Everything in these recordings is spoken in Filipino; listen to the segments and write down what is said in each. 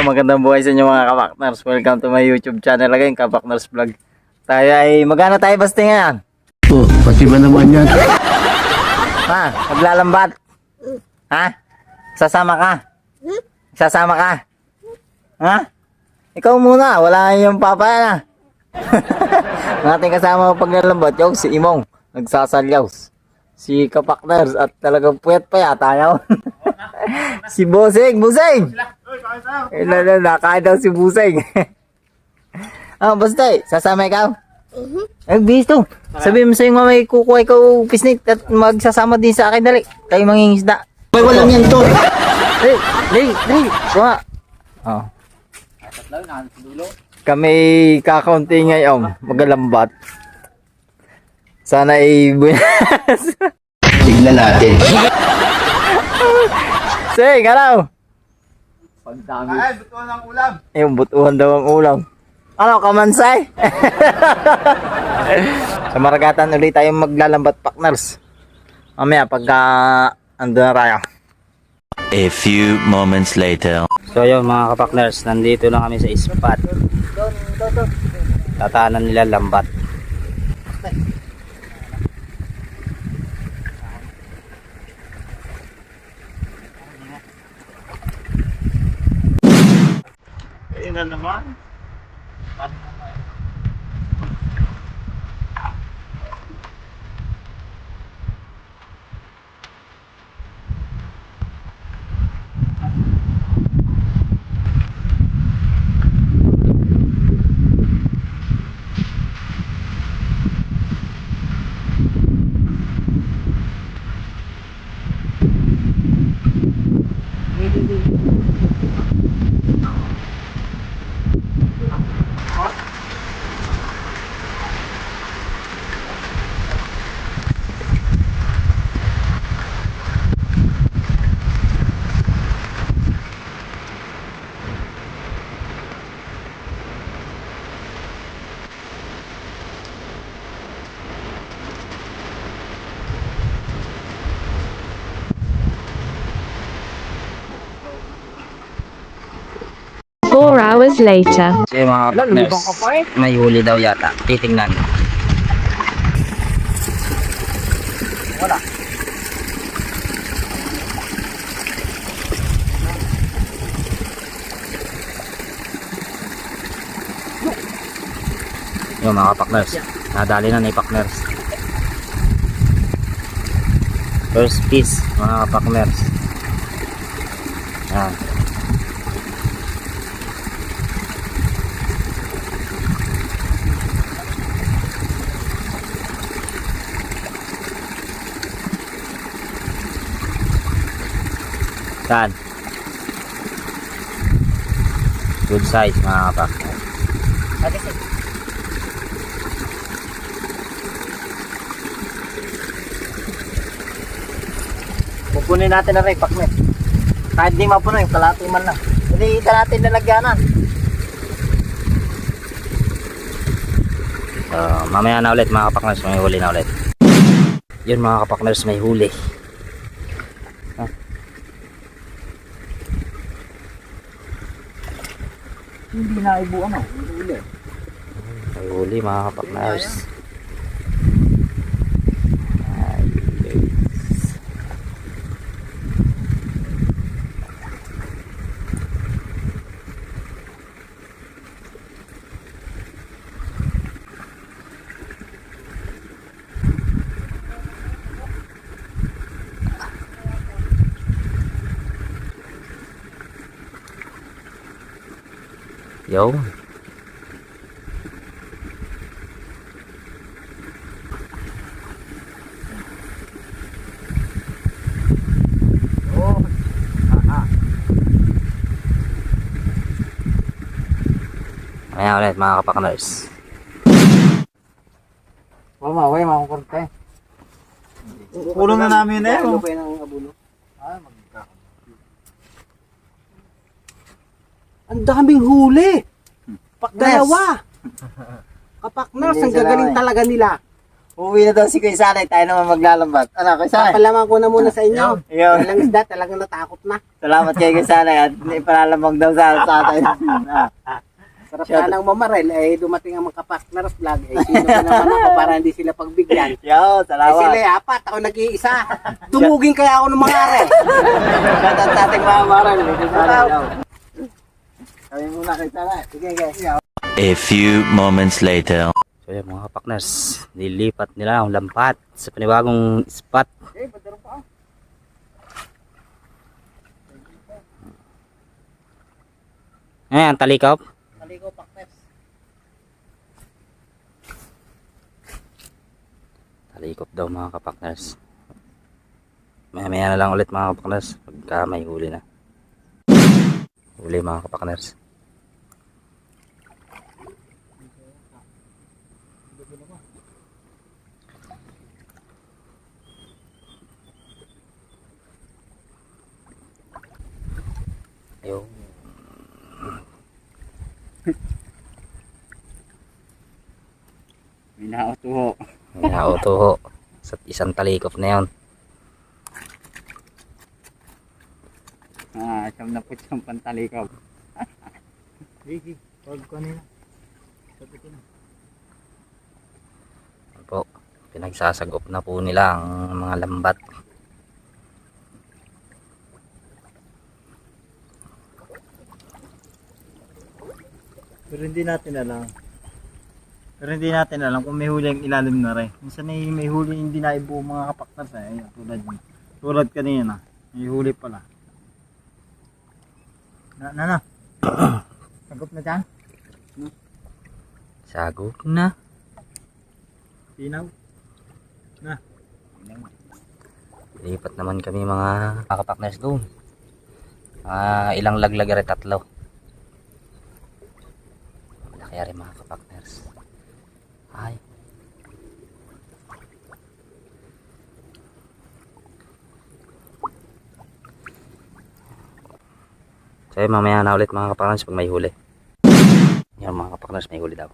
magandang buhay sa inyo mga kapakners. Welcome to my YouTube channel again, Kapakners Vlog. Tayo ay magana tayo basta ngayon. Oh, pati ba naman yan? Ha? Maglalambat? Ha? Sasama ka? Sasama ka? Ha? Ikaw muna, wala yung papa na. Ang ating kasama paglalambat yung si Imong, nagsasalyaws. Si Kapakners at talagang puyat pa yata yun. Si Busing! Nakain daw si Busing. Basta sasama ikaw? Ay, bisto. Sabihin mo sa yung may kukuha ikaw pisnik at magsasama din sa akin, dali. Tayo mangingisda. Ay, walang yan to. Dali. Kuha. Kami kakaunti ngayon, magalambat. Sana buenas. Tignan natin. Say, galaw. Ay, butuan ng ulam. Yung butuhan daw ang ulam. Ano, kamansay? Sa Maragatan ulit tayong maglalambat, partners. Mamaya pagka ando na tayo. A few moments later. So yun mga kapakners, nandito na kami sa spot. Tatanan nila lambat. Ayun na naman. Four hours later. So yung mga partners, may huli daw yata. Titingnan. Wala. Yung mga partners, nadali na ni partners. First piece mga partners. Yan. Saan? Good size mga kapakners. Pupunin natin na rin paknet. Kahit di mapuno yung kalati man lang. Hindi ita natin nalagyanan. So mamaya na ulit mga kapakners, may huli na ulit. Yun mga kapakners, may huli. Hindi na ibu ano, huli. May huli mga kapakners. Yo. Ayan ulit mga kapakners. Maway mga kurte. Puno na namin eh. Ang daming huli. Dalawa. Kapakners, ang gagaling talaga nila. Uwi na daw si Kuya Sanay, tayo naman maglalambat. Ano, Kuya Sanay? Papalaman ko na muna sa inyo. Yun. Walang isda, talagang natakot na. Salamat kay Kuya Sanay at ipalalamag daw sa atin. Sarap na ng mamarel, dumating ang mga kapakners vlog. Sino pa naman ako para hindi sila pagbigyan. Yo, salamat. Sila apat, ako nag-iisa. Tumugin kaya ako ng mga are. Shout out sa ating mga maral. Kami muna Kuya Sanay. Sige, guys. A few moments later. So yun mga kapakners, nilipat nila ang lampat sa panibagong spot. Ayan, talikop. Taliko, Paknes. Talikop daw mga kapakners. Maya na lang ulit mga kapakners, pagka may huli na. Huli mga kapakners. Ayun. Minautuho. May nautuho sa isang talikop na yun. Siyam na po siyang pantalikaw. Sige, huwag ko nila. Po, pinagsasagop na po nila ang mga lambat. Pero hindi natin alam kung may huli ang ilalim na rin. Minsan may huli hindi na ibuo mga kapaknas eh. Ayun, tulad kanina. May huli pala. Na. Sagop na dyan? Sagop na. Tinaw? Lipat naman kami mga kapakners doon. Ilang laglag rin, 3. Malaki rin mga kapakners. Ay. So mamaya na ulit mga kapakners pag may huli. Yan mga kapakners, may huli daw.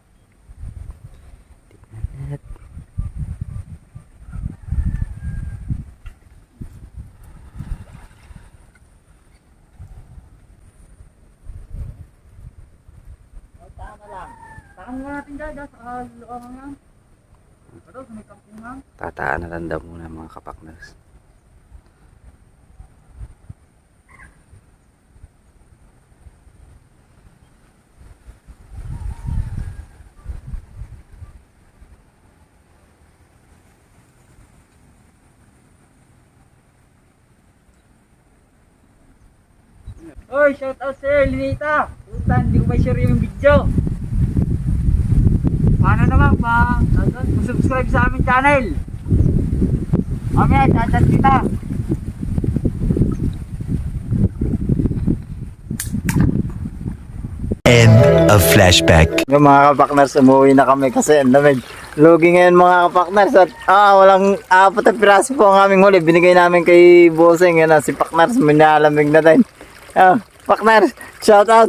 Tataan na lang daw muna mga kapakners. Oy, shout out sir, Linita. Puta, hindi ko pa share yung video. Paano naman pa? Subscribe sa aming channel. Mamaya, chat kita. End of flashback. Yung mga kapakners, umuwi na kami kasi ang lamig. Lugi ngayon mga kapakners at walang 4 na piraso po ang aming huli. Binigay namin kay Bossing, yun na si Pakners, minalamig na din. Pakners, shout out.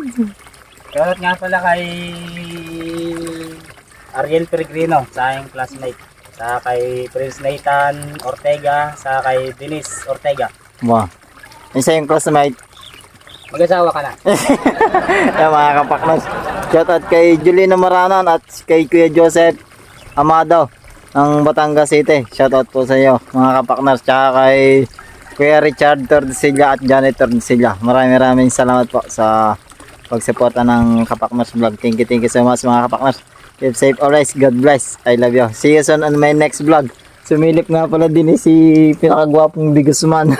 Shoutout nga pala kay Ariel Peregrino, sa aking classmate. Sa kay Prince Nathan Ortega, sa kay Denise Ortega. Wow. Isa yung classmate. Mag-asawa ka na. Yung mga kapakners. Shout out kay Julino Maranon at kay Kuya Joseph Amado ng Batangas City. Shout out po sa iyo mga kapakners. Tsaka kay Kuya Richard Tordesilla at Janet Tordesilla. Maraming salamat po sa pagsuporta ng Kapakners Vlog. Thank you so much mga kapakners. Keep safe always. God bless. I love you. See you soon on my next vlog. Sumilip nga pala din si pinakagwapong Di Guzman.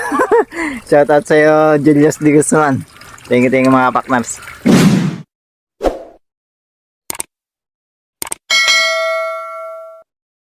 Shout out sa iyo, Julius Di Guzman. Thank you mga kapakners.